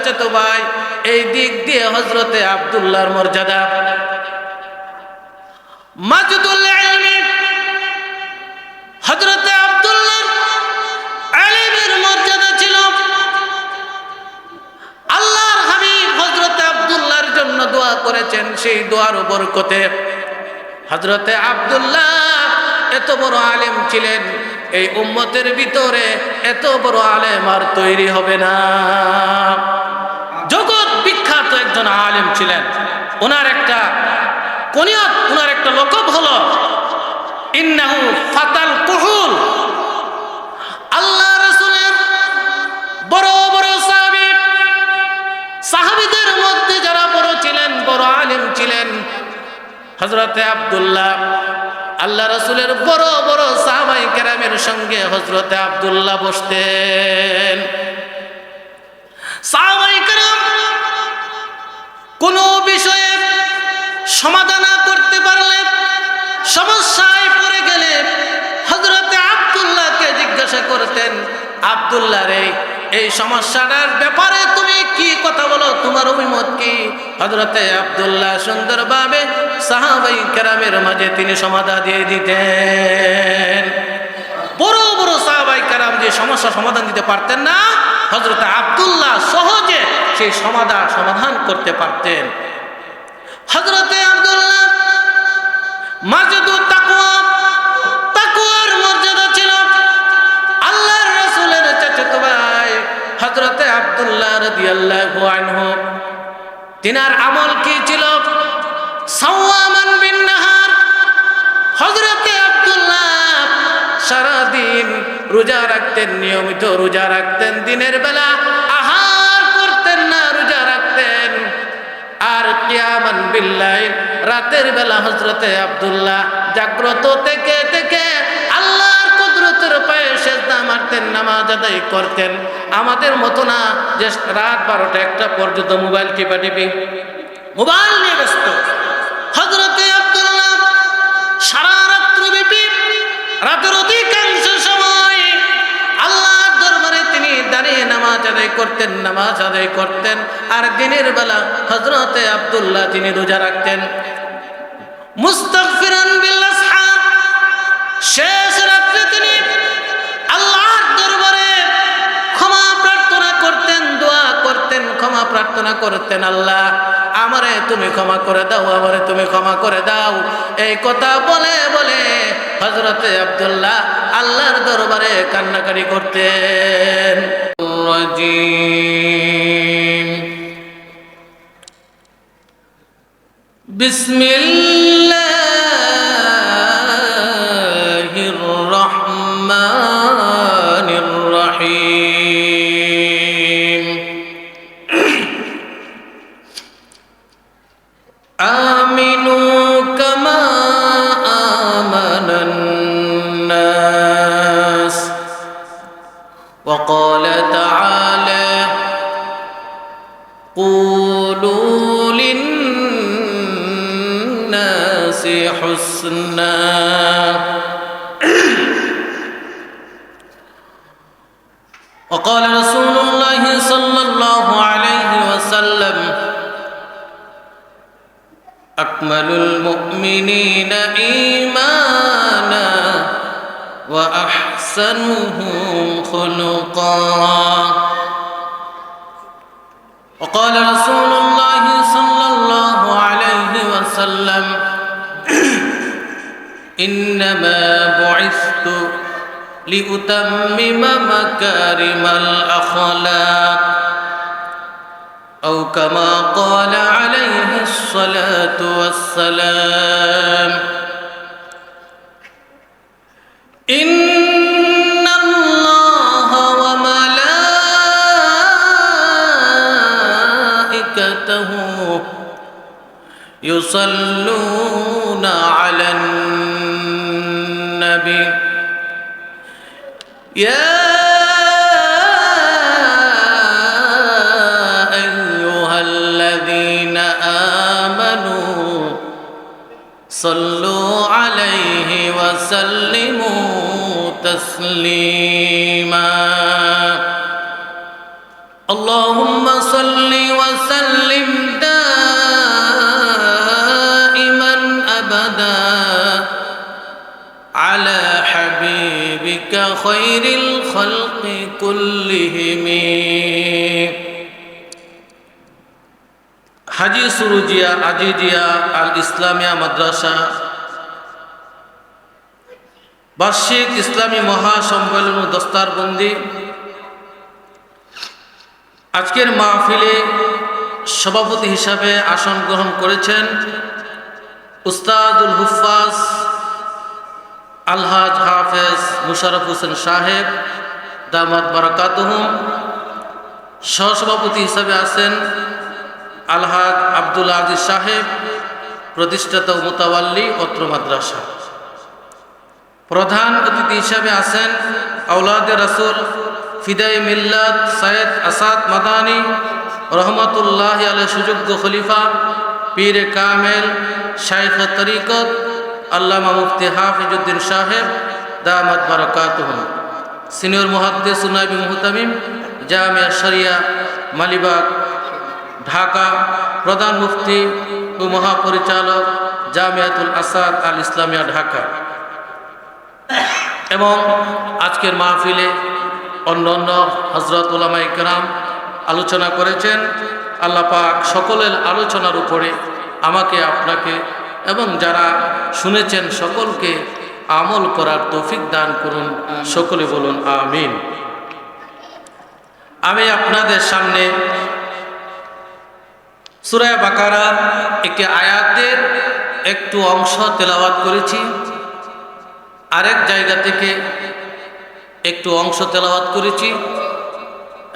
চাচাতো ভাই, এই দিক দিয়ে হযরতে আব্দুল্লাহর মর্যাদা। মাজিদুল ইলমি হযরতে আব্দুল্লাহ ইলমের মর্যাদা ছিল। আল্লাহর হাবিব হযরতে আব্দুল্লাহর জন্য দোয়া করেছেন, সেই দোয়ার বরকতে হযরতে আব্দুল্লাহ এত বড় আলেম ছিলেন। এই উম্মতের ভিতরে এত বড় আলেম আর তৈরি হবে না। জগৎ বিখ্যাত একজন আলেম ছিলেন। ওনার একটা কুনিয়ত, ওনার একটা লকব হলো ইন্নাহু ফাতাল কুহুল। আল্লাহ রাসূলের বড় বড় সাহাবীদের মধ্যে যারা বড় ছিলেন, বড় আলেম ছিলেন, হযরতে আব্দুল্লাহ, আল্লাহ রাসূলের বড় বড় সাহাবায়ে কেরামের সঙ্গে হযরতে আব্দুল্লাহ বসতেন। সাহাবায়ে কেরাম কোনো বিষয়ে সমাধান না করতে পারলে, সমস্যায় পড়ে গেলে হযরতে আব্দুল্লাহকে জিজ্ঞাসা করতেন, আব্দুল্লাহ রে, এই সমস্যাটার ব্যাপারে তুমি কি কথা বলো, তোমার অভিমত কি? হযরতে আব্দুল্লাহ সুন্দরভাবে সাহাবায়ে কেরামের মাঝে তিনি সমাধান দিয়ে দিতেন। বড় বড় সাহাবায়ে কেরাম যে সমস্যা সমাধান দিতে পারতেন না, হযরতে আব্দুল্লাহ সহজে সেই সমাধান করতে পারতেন। হযরতে আব্দুল্লাহ মাজিদুত তাকওয়া, তাকওয়ার মর্যাদা ছিল। আল্লাহর রাসূলের চাচাতো ভাই হযরতে আব্দুল্লাহ রাদিয়াল্লাহু আনহু, তিনার আমল কি ছিল? সাওয়ামান বিন নাহার। হযরতে আব্দুল্লাহ সারাদিন রোজা রাখতেন, নিয়মিত রোজা রাখতেন। দিনের বেলা আহার করতেন না, রোজা রাখতেন। আর কিয়ামান বিল্লাইল, রাতের বেলা হযরতে আব্দুল্লাহ জাগ্রত থেকে থেকে আল্লাহর কুদরতের পায়ে সিজদা মারতেন, নামাজ আদায় করতেন। আমাদের মতো না যে রাত 12টা-1টা পর্যন্ত মোবাইল টিপাটিপি, মোবাইল নিয়ে ব্যস্ত। হযরতে আব্দুল্লাহ সারা রাত্রব্যাপী, রাতের অধিকাংশ সময় আল্লাহর দরবারে তিনি দাঁড়িয়ে নামাজ আদায় করতেন। আর দিনের বেলা হযরতে আব্দুল্লাহ তিনি রোজা রাখতেন। মুস্তাগফিরান বিল আসহার, শেষ রাত্রে তিনি আল্লাহর দরবারে ক্ষমা প্রার্থনা করতেন, দোয়া করতেন, ক্ষমা প্রার্থনা করতেন, আল্লাহ আমারে তুমি ক্ষমা করে দাও, আমারে তুমি ক্ষমা করে দাও। এই কথা বলে বলে হযরতে আব্দুল্লাহ আল্লাহর দরবারে কান্নাকাটি করতেন। বিসমিল্লাহির রহমানির রহিম। আমিনু কামা আমানান নাস। وقال تعالى قولوا للناس حسنا وقال رسول الله صلى الله عليه وسلم أكمل المؤمنين إيمانا وأحسنهم خلقا وقال رسول الله صلى الله عليه وسلم إنما بعثت لأتمم مكارم الأخلاق أو كما قال عليه الصلاة والسلام إن الله وملائكته يصلون على النبي يا أيها الذين آمنوا صلوا عليه وسلموا تسليما اللهم صل وسلم دائما أبدا على حبيبك خير الخلق كلهم হাজী সুরুজিয়া আজিজিয়া আল ইসলামিয়া মাদ্রাসা বার্ষিক ইসলামী মহাসম্মেলন ও দস্তারবন্দি। আজকের মাহফিলে সভাপতি হিসাবে আসন গ্রহণ করেছেন উস্তাদুল হুফাজ আলহাজ হাফেজ মুশারফ হোসেন সাহেব দামাত বারাকাতুহুম। সহসভাপতি হিসাবে আছেন আলহাজ আব্দুল আজিজ সাহেব, প্রতিষ্ঠাতা ও মুতাওয়াল্লি অত্র মাদ্রাসা। প্রধান অতিথি হিসাবে আছেন আওলাদে রাসূল ফিদাই মিল্লাত সৈয়দ আসাদ মাদানী রহমতুল্লাহ আলাইহি সুযোগ্য খলিফা পীর কামেল শাইখ তরিকত আল্লামা মুফতি হাফিজউদ্দিন সাহেব দামাত বারাকাতুহুম। সিনিয়র মুহাদ্দিস নায়েবে মুহতামিম জামিয়া শরিয়া মালিবাগ ঢাকা, প্রধান মুফতি ও মহাপরিচালক জামিয়াতুল আসাদ আল ইসলামিয়া ঢাকা। এবং আজকের মাহফিলে অন্যান্য হযরত উলামায়ে কেরাম আলোচনা করেছেন। আল্লাহ পাক সকলের আলোচনার উপরে আমাকে, আপনাকে এবং যারা শুনেছেন সকলকে আমল করার তৌফিক দান করুন। সকলে বলুন আমিন। আমি আপনাদের সামনে সূরা বাকারার একটি আয়াতের একটু অংশ তেলাওয়াত করেছি, আরেক জায়গা থেকে একটু অংশ তেলাওয়াত করেছি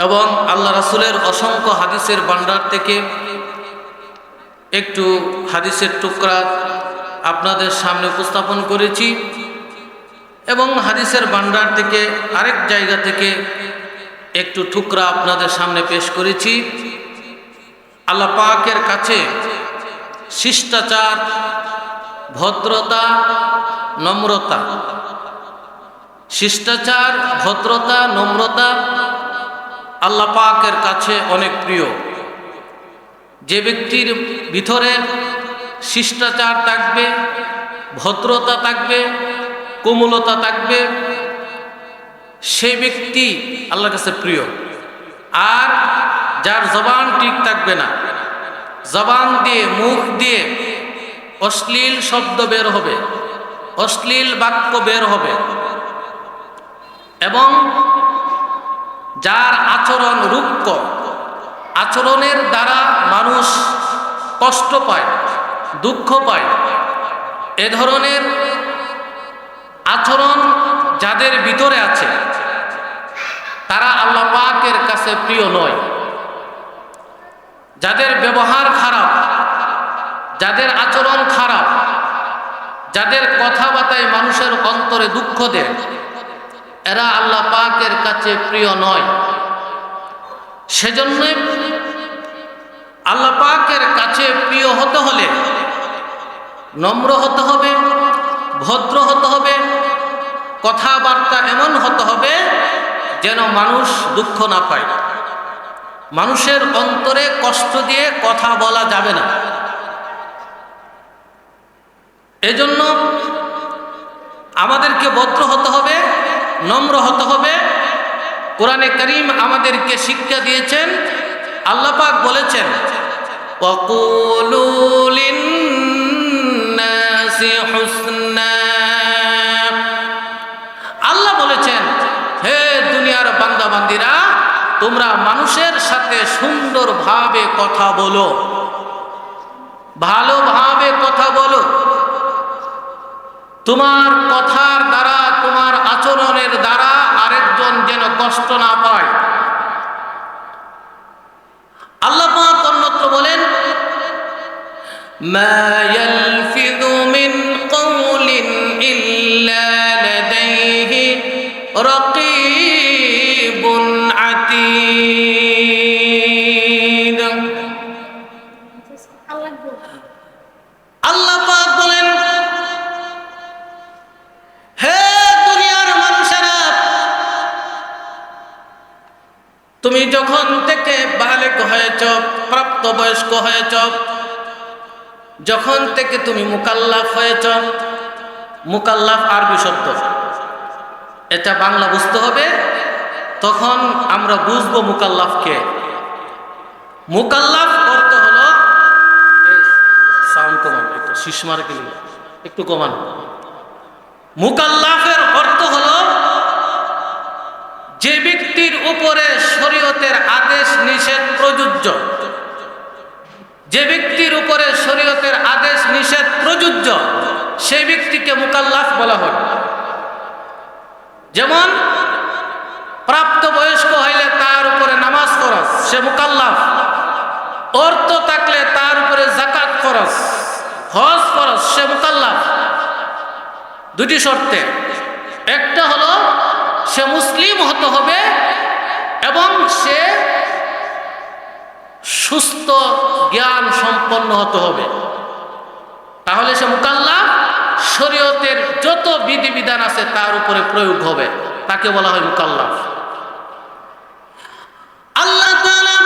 এবং আল্লাহ রাসূলের অসংখ্য হাদিসের ভান্ডার থেকে একটু হাদিসের টুকরা আপনাদের সামনে উপস্থাপন করেছি এবং হাদিসের ভান্ডার থেকে আরেক জায়গা থেকে একটু টুকরা আপনাদের সামনে পেশ করেছি। আল্লাহ পাকের কাছে শিষ্টাচার, ভদ্রতা, নম্রতা, শিষ্টাচার, ভদ্রতা, নম্রতা আল্লাহ পাকের কাছে অনেক প্রিয়। যে ব্যক্তির ভিতরে শিষ্টাচার থাকবে, ভদ্রতা থাকবে, কোমলতা থাকবে, সেই ব্যক্তি আল্লাহর কাছে প্রিয়। আর যার জবান ঠিক থাকবে না, জবান দিয়ে, মুখ দিয়ে অশ্লীল শব্দ বের হবে, অশ্লীল বাক্য বের হবে এবং যার আচরণ রুক্ষ, আচরণের দ্বারা মানুষ কষ্ট পায়, দুঃখ পায়, এ ধরনের আচরণ যাদের ভিতরে আছে তারা আল্লাহ পাকের কাছে প্রিয় নয়। যাদের ব্যবহার খারাপ, যাদের আচরণ খারাপ, যাদের কথাবার্তায় মানুষের অন্তরে দুঃখ দেয়, এরা আল্লাহ পাকের কাছে প্রিয় নয়। সেজন্য আল্লাহ পাকের কাছে প্রিয় হতে হলে নম্র হতে হবে, ভদ্র হতে হবে, কথাবার্তা এমন হতে হবে যেন মানুষ দুঃখ না পায়। মানুষের অন্তরে কষ্ট দিয়ে কথা বলা যাবে না। এজন্য আমাদেরকে ভদ্র হতে হবে, নম্র হতে হবে। কোরআনে কারীম আমাদেরকে শিক্ষা দিয়েছেন। আল্লাহ পাক বলেছেন, ওয়াকুলু লিন-নাসি হুসনা। আল্লাহ বলেছেন, হে দুনিয়ার বান্দাবান্দিরা, তোমরা মানুষের সাথে সুন্দরভাবে কথা বলো, ভালোভাবে কথা বলো। তোমার কথার দ্বারা, তোমার আচরণের দ্বারা আরেকজন যেন কষ্ট না পায়। আল্লাহ পাক অন্যত্র বলেন, মা ইয়ালফিযু মিন কওলিন ইল্লা লাদাইহি রাকীবুন আতীদ। আল্লাহ পাক বলেন, হে দুনিয়ার মানুষেরা, তুমি তুমি যখন থেকে বালেগ হয়েছ, প্রাপ্তবয়স্ক হয়েছ, যখন থেকে তুমি মুকাল্লাফ হয়েছ, মুকাল্লাফ আরবি শব্দ, এটা বাংলা বুঝতে হবে, তখন আমরা বুঝবো মুকাল্লাফকে। মুকাল্লাফ অর্থ হলো, সাউন্ড কমান, একটু শিশমার কিলি একটু কমান। মুকাল্লাফের অর্থ হলো যে ব্যক্তির উপরে শরীয়তের আদেশ নিষেধ প্রযোজ্য, যে ব্যক্তির উপরে শরীয়তের আদেশ নিষেধ প্রযোজ্য সেই ব্যক্তিকে মুকাল্লাফ বলা হয়। যেমন প্রাপ্তবয়স্ক হইলে তার উপরে নামাজ ফরজ, সে মুকাল্লাফ। অর্থ থাকলে তার উপরে যাকাত ফরজ, হজ ফরজ, সে মুকাল্লাফ। দুটি শর্তে, একটা হলো সে মুসলিম হতে হবে এবং সে সুস্থ জ্ঞান সম্পন্ন হতে হবে, তাহলে সে মুকাল্লাফ। শরীয়তের যত বিধিবিধান আছে তার উপরে প্রয়োগ হবে, তাকে বলা হয় মুকাল্লাফ। আল্লাহ তাআলা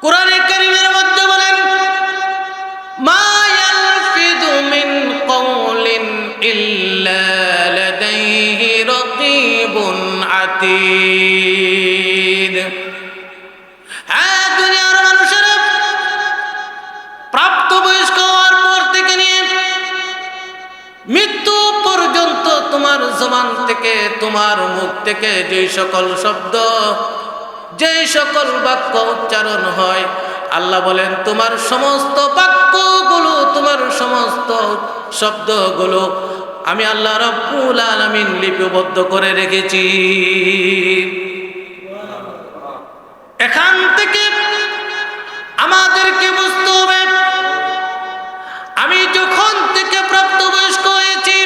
কোরআনে কারীমের মধ্যে বলেন, মা ইয়ালফিযু মিন কওলিন ইল্লা লাদাইহি রাকীবুন আতীদ। দুনিয়ার মানুষেরা প্রাপ্তবয়স্ক হওয়ার পর থেকে নিয়ে মৃত্যু পর্যন্ত তোমার জবান থেকে, তোমার মুখ থেকে যেই সকল শব্দ, যেই সকল বাক্য উচ্চারণ হয়, আল্লাহ বলেন তোমার সমস্ত বাক্যগুলো, তোমার সমস্ত শব্দগুলো আমি আল্লাহ রাব্বুল আলামিন লিপিবদ্ধ করে রেখেছি। এখান থেকে আমাদেরকে বুঝতে হবে, আমি যখন থেকে প্রাপ্তবয়স্ক হয়েছি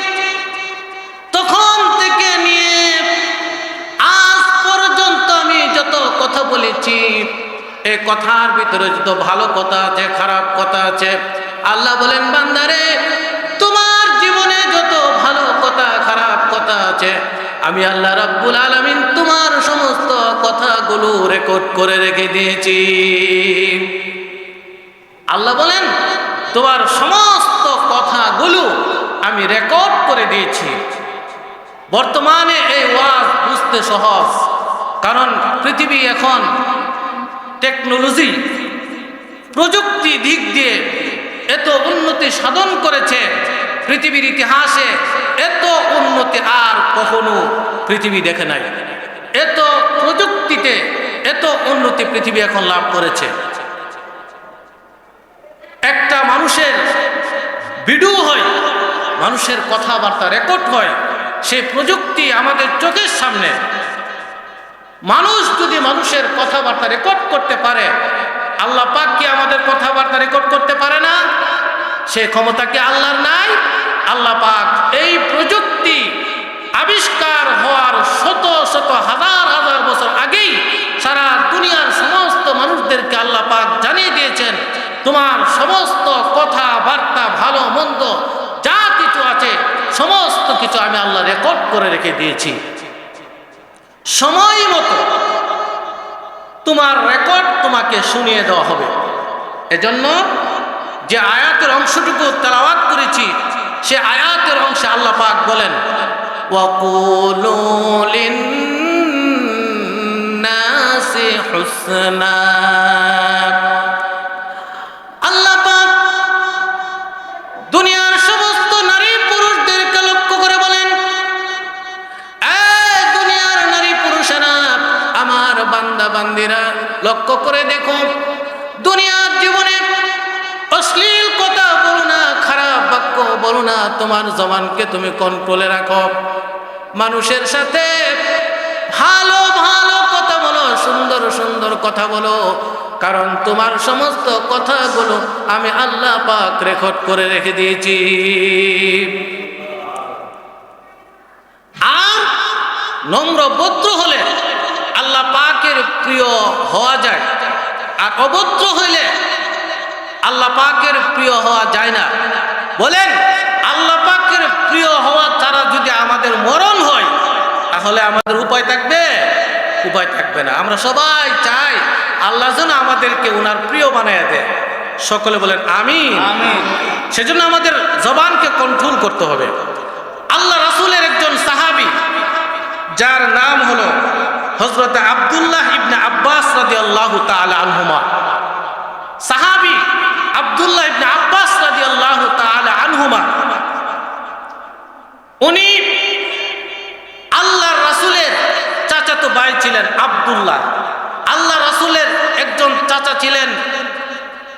তখন থেকে নিয়ে আজ পর্যন্ত আমি যত কথা বলেছি, এই কথার ভিতরে যত ভালো কথা আছে, খারাপ কথা আছে, আল্লাহ বলেন বান্দারে তোমার জীবনে যত ভালো কথা, খারাপ কথা আছে, আমি আল্লাহ রাব্বুল আলামিন তোমার সমস্ত কথাগুলো রেকর্ড করে রেখে দিয়েছি। আল্লাহ বলেন তোমার সমস্ত কথাগুলো আমি রেকর্ড করে দিয়েছি। বর্তমানে এই ওয়াজ বুঝতে সহজ, কারণ পৃথিবী এখন টেকনোলজি, প্রযুক্তি দিক দিয়ে এত উন্নতি সাধন করেছে, পৃথিবীর ইতিহাসে এত উন্নতি আর কখনো পৃথিবী দেখে নাই। এত প্রযুক্তিতে এত উন্নতি পৃথিবী এখন লাভ করেছে। একটা মানুষের ভিডিও হয়, মানুষের কথাবার্তা রেকর্ড হয়, সেই প্রযুক্তি আমাদের চোখের সামনে। মানুষ যদি মানুষের কথাবার্তা রেকর্ড করতে পারে, আল্লাহ পাক কি আমাদের কথাবার্তা রেকর্ড করতে পারে না? সে ক্ষমতা কি আল্লাহর নাই? আল্লাহ পাক এই প্রযুক্তি আবিষ্কার হওয়ার শত শত হাজার হাজার বছর আগেই সারা দুনিয়ার সমস্ত মানুষদেরকে আল্লাহ পাক জানিয়ে দিয়েছেন, তোমার সমস্ত কথাবার্তা, ভালো মন্দ যা কিছু আছে সমস্ত কিছু আমি আল্লাহ রেকর্ড করে রেখে দিয়েছি। সময় মতো তোমার রেকর্ড তোমাকে শুনিয়ে দেওয়া হবে। এজন্য যে আয়াতের অংশটুকু তেলাওয়াত করেছি, সে আয়াতের অংশে আল্লাহ পাক বলেন, ওয়াকুলু লিন-নাসি হুসনা। আল্লাহ পাক দুনিয়ার সমস্ত নারী পুরুষদেরকে লক্ষ্য করে বলেন, এই দুনিয়ার নারী পুরুষেরা, আমার বান্দা বান্দিরা লক্ষ্য করে দেখো, দুনিয়ার জীবনে অশ্লীল কথা বলো না, খারাপ বাক্য বলো না, তোমার জবানকে তুমি কন্ট্রোলে রাখো। মানুষের সাথে ভালো ভালো কথা বলো, সুন্দর সুন্দর কথা বলো, কারণ তোমার সমস্ত কথাগুলো আমি আল্লাহ পাক রেকর্ড করে রেখে দিয়েছি। আর নম্র ভদ্র হলে আল্লাহ পাকের প্রিয় হওয়া যায়, আর অভদ্র হইলে আল্লাহ পাকের প্রিয় হওয়া যায় না। বলেন, আল্লাহ পাকের প্রিয় হওয়া ছাড়া যদি আমাদের মরণ হয়, তাহলে আমাদের উপায় থাকবে? উপায় থাকবে না। আমরা সবাই চাই আল্লাহ যেন আমাদেরকে ওনার প্রিয় বানায় দেয়। সকলে বলেন আমিন। আমিন। সেজন্য আমাদের জবানকে কন্ট্রোল করতে হবে। আল্লাহ রাসূলের একজন সাহাবী যার নাম হলো হযরত আব্দুল্লাহ ইবনে আব্বাস রাদিয়াল্লাহু তাআলা আনহুমা। সাহাবী আব্দুল্লাহ ইবনে আব্বাস রাদিয়াল্লাহু তাআলা আনহুমা, উনি আল্লাহর রাসূলের চাচাতো ভাই ছিলেন আব্দুল্লাহ। আল্লাহ রাসূলের একজন চাচা ছিলেন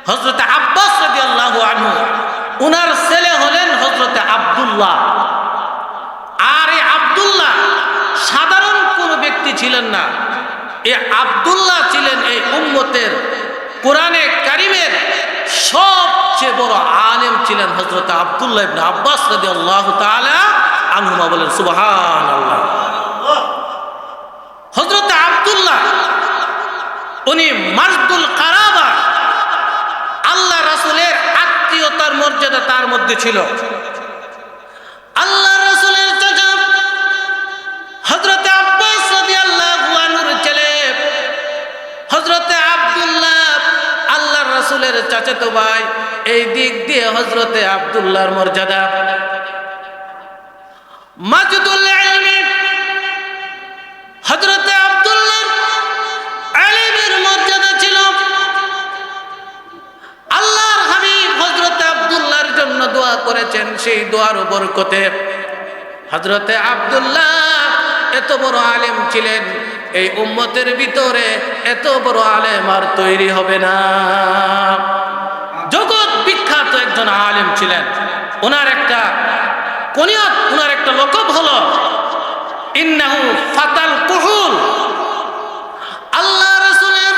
হযরত আব্বাস রাদিয়াল্লাহু আনহু, উনার ছেলে হলেন হযরত আব্দুল্লাহ। আর এই আব্দুল্লাহ সাধারণ কোন ব্যক্তি ছিলেন না, এই আব্দুল্লাহ ছিলেন এই উম্মতের কোরআনে কারিমের সবচেয়ে বড় আলেম ছিলেন হযরত আব্দুল্লাহ ইবনে আব্বাস রাদিয়াল্লাহু তাআলা আনহুমা। বলেন সুবহানাল্লাহ। হযরত আব্দুল্লাহ উনি মাসদুল কারাবা, আল্লাহ রাসূলের আত্মীয়তার মর্যাদা তার মধ্যে ছিল। আল্লাহ রাসূলের চাচা হযরত আব্বাস রাদিয়াল্লাহু আনহুর ছেলে হযরত আব্দুল্লাহ আল্লাহর রাসূলের চাচাতো ভাই। এই দিক দিয়ে হযরত আব্দুল্লাহর মর্যাদা মাসদুল ইলমি, হযরত আব্দুল্লাহর ইলমের মর্যাদা ছিল। আল্লাহর হাবিব হযরত আব্দুল্লাহর জন্য দোয়া করেছেন, সেই দোয়ার বরকতে হযরত আব্দুল্লাহ এত বড় আলেম ছিলেন। এই উম্মতের ভিতরে এত বড় আলেম আর তৈরি হবে না। জগৎ বিখ্যাত একজন আলেম ছিলেন। ওনার একটা কুনিয়ত, ওনার একটা লকব হলো ইন্নাহু ফাতাল কুহুল। আল্লাহ রাসূলের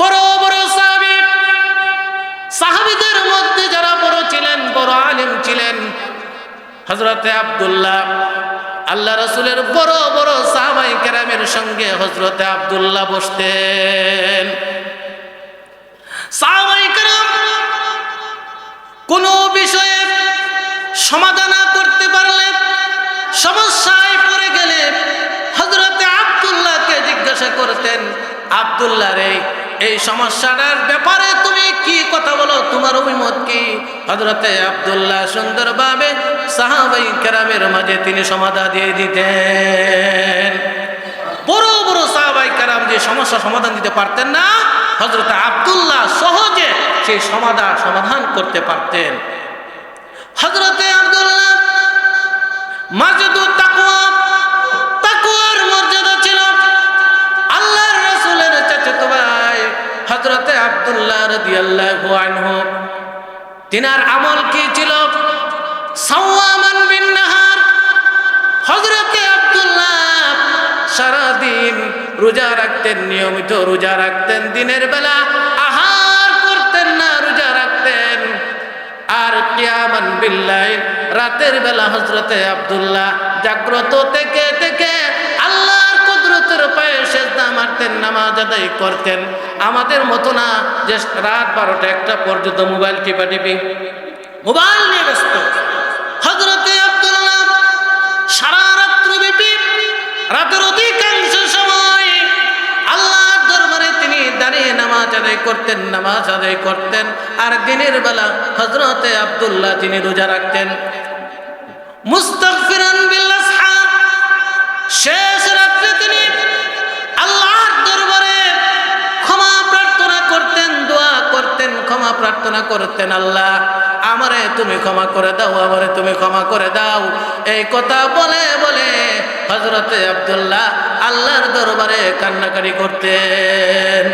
বড় বড় সাহাবী, সাহাবীদের মধ্যে যারা বড় ছিলেন, বড় আলেম ছিলেন হযরত আব্দুল্লাহ। আল্লাহ রাসূলের বড় বড় সাহাবায়ে কেরামের সঙ্গে হযরত আব্দুল্লাহ বসতেন। সাহাবায়ে কেরাম কোন বিষয়ে সমাধান করতে পারলে, সমস্যায় পড়ে গেলে হযরত আব্দুল্লাহকে জিজ্ঞাসা করতেন, আব্দুল্লাহ রে এই সমস্যাটার ব্যাপারে তুমি কি কথা বলো, তোমার অভিমত কি? হযরত আব্দুল্লাহ সুন্দরভাবে সাহাবায়ে কেরামের মাঝে তিনি সমাধান দিয়ে দিতেন। বড় বড় সাহাবায়ে কেরাম যে সমস্যা সমাধান দিতে পারতেন না, হযরত আব্দুল্লাহ সহজে সেই সমাধান করতে পারতেন। হযরত আব্দুল্লাহ মাসদুত তাকওয়া, তাকওয়ার মর্যাদা ছিল। আল্লাহর রাসূলের চাচাতো ভাই হযরত আব্দুল্লাহ রাদিয়াল্লাহু আনহু, তিনার আমল কি ছিল? সাওয়ামান বিন নাহার। হযরত আব্দুল্লাহ সারাদিন রোজা রাখতেন, নিয়মিত রোজা রাখতেন। দিনের বেলা আহার করতেন না, রোজা রাখতেন। আর কিয়ামান বিল্লাইল, রাতের বেলা হযরত আব্দুল্লাহ জাগ্রত থেকে থেকে আল্লাহর কুদরতের পায়ে সিজদা মারতেন, নামাজ আদায় করতেন। আমাদের মতো না যে রাত 12টা 1টা পর্যন্ত মোবাইল টিপাটিপি, মোবাইল নিয়ে ব্যস্ত। হযরত আব্দুল্লাহ সারা রাত্রিব্যাপী, রাতের অধিকাংশ সময় আল্লাহর দরবারে তিনি দাঁড়িয়ে নামাজ আদায় করতেন। আর দিনের বেলা হযরত আব্দুল্লাহ তিনি রোজা রাখতেন। মুস্তাগফিরান বিল আসহার, শেষ রাত্রে তিনি আল্লাহর দরবারে ক্ষমা প্রার্থনা করতেন, দোয়া করতেন, ক্ষমা প্রার্থনা করতেন, আল্লাহ আমারে তুমি ক্ষমা করে দাও, আমারে তুমি ক্ষমা করে দাও। এই কথা বলে বলে হযরত আব্দুল্লাহ আল্লাহর দরবারে কান্নাকাটি করতেন।